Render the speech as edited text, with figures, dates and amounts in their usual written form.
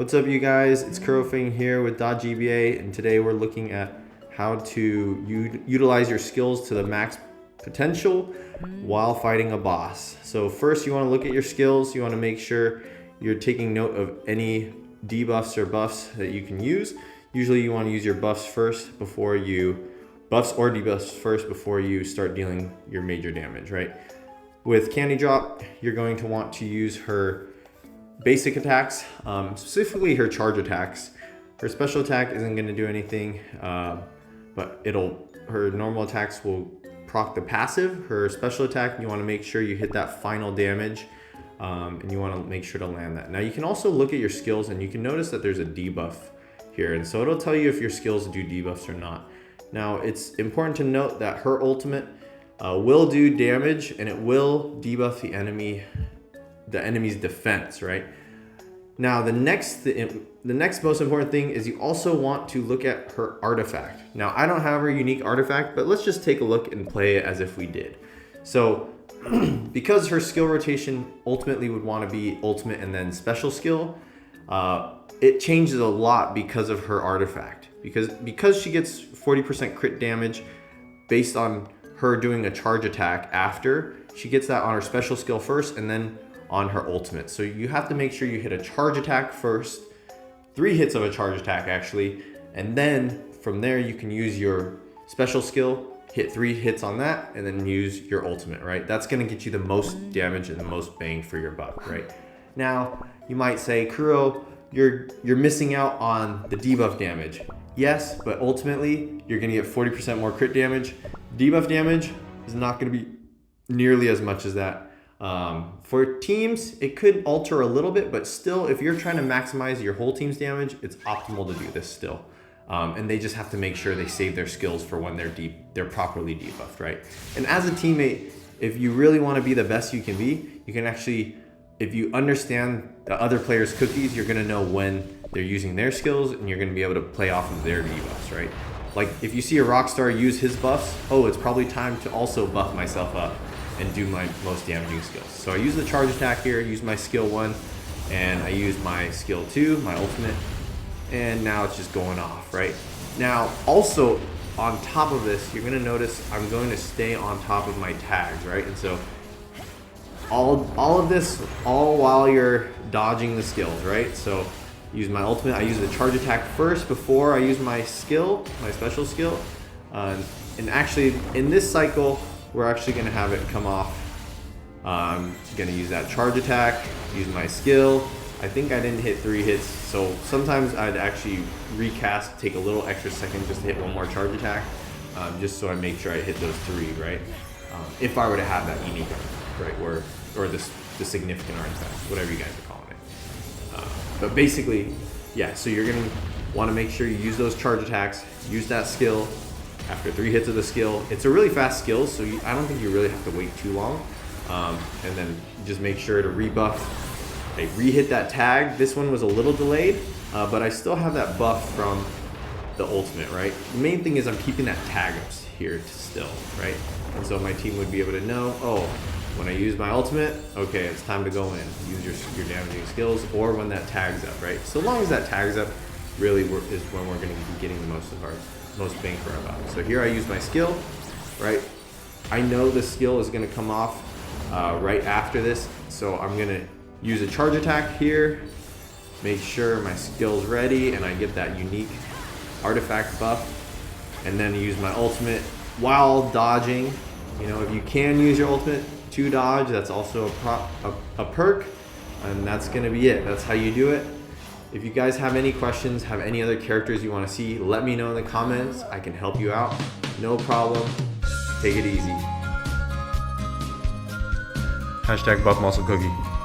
What's up, you guys? It's Kurofing here with .gba, and today we're looking at how to utilize your skills to the max potential while fighting a boss. So first, you want to look at your skills. You want to make sure you're taking note of any debuffs or buffs that you can use. Usually you want to use your buffs or debuffs first before you start dealing your major damage, right? With Candy Drop, you're going to want to use her basic attacks, specifically her charge attacks. Her special attack isn't going to do anything, but her normal attacks will proc the passive. Her special attack, you want to make sure you hit that final damage, and you want to make sure to land that. Now you can also look at your skills and you can notice that there's a debuff here, and so it'll tell you if your skills do debuffs or not. Now it's important to note that her ultimate will do damage and it will debuff the enemy's defense, right? Now the next most important thing is you also want to look at her artifact. Now I don't have her unique artifact, but let's just take a look and play it as if we did. So because her skill rotation ultimately would want to be ultimate and then special skill, it changes a lot because of her artifact. Because she gets 40% crit damage based on her doing a charge attack after, she gets that on her special skill first and then on her ultimate. So you have to make sure you hit a charge attack first, 3 hits of a charge attack actually, and then from there you can use your special skill, hit 3 hits on that, and then use your ultimate, right? That's gonna get you the most damage and the most bang for your buck, right? Now, you might say, Kuro, you're missing out on the debuff damage. Yes, but ultimately you're gonna get 40% more crit damage. Debuff damage is not gonna be nearly as much as that. For teams, it could alter a little bit, but still, if you're trying to maximize your whole team's damage, it's optimal to do this still. And they just have to make sure they save their skills for when they're properly debuffed, right? And as a teammate, if you really want to be the best you can be, you can actually, if you understand the other player's cookies, you're gonna know when they're using their skills and you're gonna be able to play off of their debuffs, right? Like if you see a Rockstar use his buffs, oh, it's probably time to also buff myself up and do my most damaging skills. So I use the charge attack here, use my skill 1, and I use my skill 2, my ultimate, and now it's just going off, right? Now, also on top of this, you're gonna notice I'm going to stay on top of my tags, right? And so all of this, all while you're dodging the skills, right? So use my ultimate, I use the charge attack first before I use my skill, my special skill. And actually in this cycle, we're actually gonna have it come off. I'm gonna use that charge attack, use my skill. I think I didn't hit 3 hits, so sometimes I'd actually recast, take a little extra second just to hit 1 more charge attack, just so I make sure I hit those 3, right? If I were to have that unique artifact, right, or the significant artifact, whatever you guys are calling it. But basically, yeah, so you're gonna wanna make sure you use those charge attacks, use that skill. After 3 hits of the skill, it's a really fast skill, so I don't think you really have to wait too long. And then just make sure to rebuff. I re-hit that tag. This one was a little delayed, but I still have that buff from the ultimate, right? The main thing is I'm keeping that tag up here still, right? And so my team would be able to know, oh, when I use my ultimate, okay, it's time to go in, use your damaging skills, or when that tag's up, right? So long as that tag's up, really is when we're gonna be getting the most bang for our buck. So here I use my skill, right? I know the skill is gonna come off right after this, so I'm gonna use a charge attack here, make sure my skill's ready and I get that unique artifact buff, and then use my ultimate while dodging. You know, if you can use your ultimate to dodge, that's also a perk, and that's gonna be it. That's how you do it. If you guys have any questions, have any other characters you want to see, let me know in the comments. I can help you out. No problem. Take it easy. #BuffMuscleCookie.